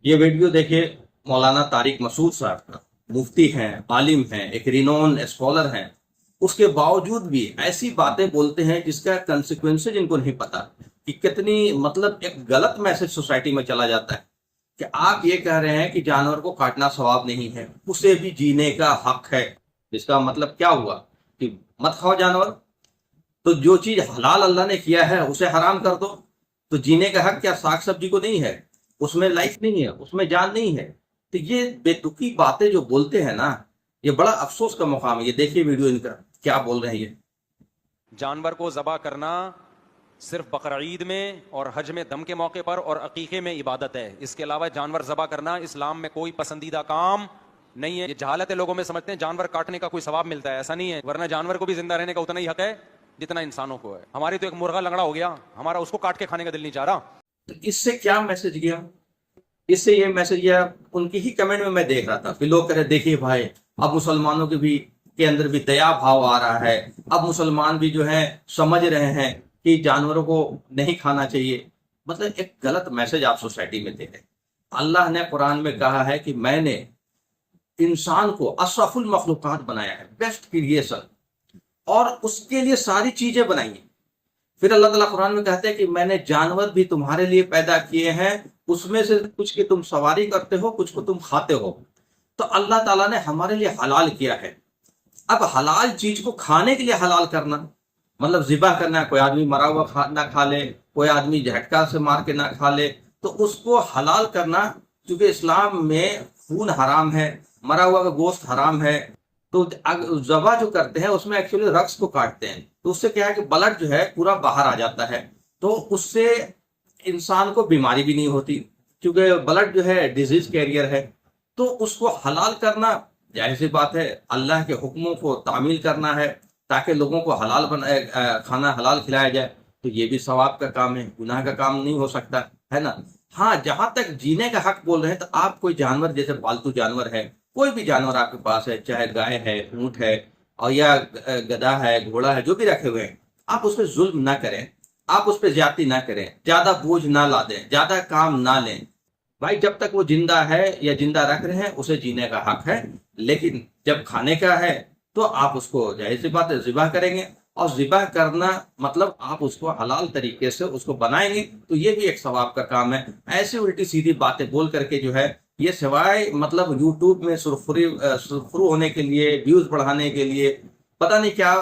یہ ویڈیو دیکھیے مولانا طارق مسعود صاحب کا، مفتی ہیں، عالم ہیں، ایک رینون اسکالر ہیں، اس کے باوجود بھی ایسی باتیں بولتے ہیں جس کا کنسیکوینس ان کو نہیں پتا کہ کتنی مطلب ایک غلط میسج سوسائٹی میں چلا جاتا ہے کہ آپ یہ کہہ رہے ہیں کہ جانور کو کاٹنا ثواب نہیں ہے، اسے بھی جینے کا حق ہے۔ اس کا مطلب کیا ہوا کہ مت کھاؤ جانور؟ تو جو چیز حلال اللہ نے کیا ہے اسے حرام کر دو، تو جینے کا حق کیا ساگ سبزی کو نہیں ہے؟ اس میں لائف نہیں ہے، اس میں جان نہیں ہے؟ تو یہ بے تکی باتیں جو بولتے ہیں نا، یہ بڑا افسوس کا مقام ہے۔ یہ دیکھیے ویڈیو ان کا کیا بول رہے ہیں یہ۔ جانور کو ذبح کرنا صرف بقرعید میں اور حج میں دم کے موقع پر اور عقیقے میں عبادت ہے، اس کے علاوہ جانور ذبح کرنا اسلام میں کوئی پسندیدہ کام نہیں ہے۔ یہ جہالت ہے، لوگوں میں سمجھتے ہیں جانور کاٹنے کا کوئی ثواب ملتا ہے، ایسا نہیں ہے، ورنہ جانور کو بھی زندہ رہنے کا اتنا ہی حق ہے جتنا انسانوں کو ہے۔ ہماری تو ایک مرغا لنگڑا ہو گیا، ہمارا اس کو کاٹ کے کھانے کا دل نہیں چاہ رہا۔ تو اس سے کیا میسج گیا؟ اس سے یہ میسج گیا، ان کی ہی کمنٹ میں دیکھ رہا تھا کہ لوگ کہہ رہے دیکھیے بھائی اب مسلمانوں کے اندر بھی دیا بھاؤ آ رہا ہے، اب مسلمان بھی جو ہے سمجھ رہے ہیں کہ جانوروں کو نہیں کھانا چاہیے۔ مطلب ایک غلط میسج آپ سوسائٹی میں دے رہے ہیں۔ اللہ نے قرآن میں کہا ہے کہ میں نے انسان کو اشرف المخلوقات بنایا ہے، بیسٹ کریشن، اور اس کے لیے ساری چیزیں بنائی ہیں۔ پھر اللہ تعالیٰ قرآن میں کہتے ہیں کہ میں نے جانور بھی تمہارے لیے پیدا کیے ہیں، اس میں سے کچھ کی تم سواری کرتے ہو، کچھ کو تم کھاتے ہو۔ تو اللہ تعالیٰ نے ہمارے لیے حلال کیا ہے۔ اب حلال چیز کو کھانے کے لیے حلال کرنا مطلب ذبح کرنا، کوئی آدمی مرا ہوا نہ کھا لے، کوئی آدمی جھٹکا سے مار کے نہ کھا لے، تو اس کو حلال کرنا، چونکہ اسلام میں خون حرام ہے، مرا ہوا کا گوشت حرام ہے، تو ذبح جو کرتے ہیں اس میں ایکچولی رقص کو کاٹتے ہیں، تو اس سے کیا ہے کہ بلڈ جو ہے پورا باہر آ جاتا ہے، تو اس سے انسان کو بیماری بھی نہیں ہوتی، کیونکہ بلڈ جو ہے ڈیزیز کیریئر ہے۔ تو اس کو حلال کرنا ظاہر سی بات ہے، اللہ کے حکموں کو تعمیل کرنا ہے تاکہ لوگوں کو حلال کھانا حلال کھلایا جائے، تو یہ بھی ثواب کا کام ہے، گناہ کا کام نہیں ہو سکتا ہے نا۔ ہاں، جہاں تک جینے کا حق بول رہے ہیں، تو آپ کوئی جانور جیسے پالتو جانور ہے، کوئی بھی جانور آپ کے پاس ہے، چاہے گائے ہے، اونٹ ہے، اور یا گدھا ہے، گھوڑا ہے، جو بھی رکھے ہوئے ہیں، آپ اس پہ ظلم نہ کریں، آپ اس پہ زیادتی نہ کریں، زیادہ بوجھ نہ لا دیں، زیادہ کام نہ لیں۔ بھائی جب تک وہ زندہ ہے یا زندہ رکھ رہے ہیں اسے جینے کا حق ہے، لیکن جب کھانے کا ہے تو آپ اس کو ظاہر سی بات ہے ذبح کریں گے، اور ذبح کرنا مطلب آپ اس کو حلال طریقے سے اس کو بنائیں گے، تو یہ بھی ایک ثواب کا کام ہے۔ ایسی الٹی سیدھی باتیں بول کر کے جو ہے یہ سوائے مطلب یوٹیوب میں سرخرو ہونے کے لیے، ویوز بڑھانے کے لیے پتہ نہیں کیا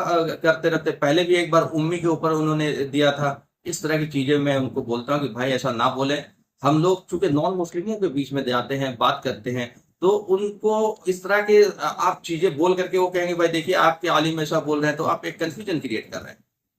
کرتے رہتے۔ پہلے بھی ایک بار امی کے اوپر انہوں نے دیا تھا، اس طرح کی چیزیں میں ان کو بولتا ہوں کہ بھائی ایسا نہ بولیں۔ ہم لوگ چونکہ نان مسلموں کے بیچ میں جاتے ہیں، بات کرتے ہیں، تو ان کو اس طرح کے آپ چیزیں بول کر کے وہ کہیں گے بھائی دیکھیے آپ کے عالم ایسا بول رہے ہیں، تو آپ ایک کنفیوژن کریٹ کر رہے ہیں۔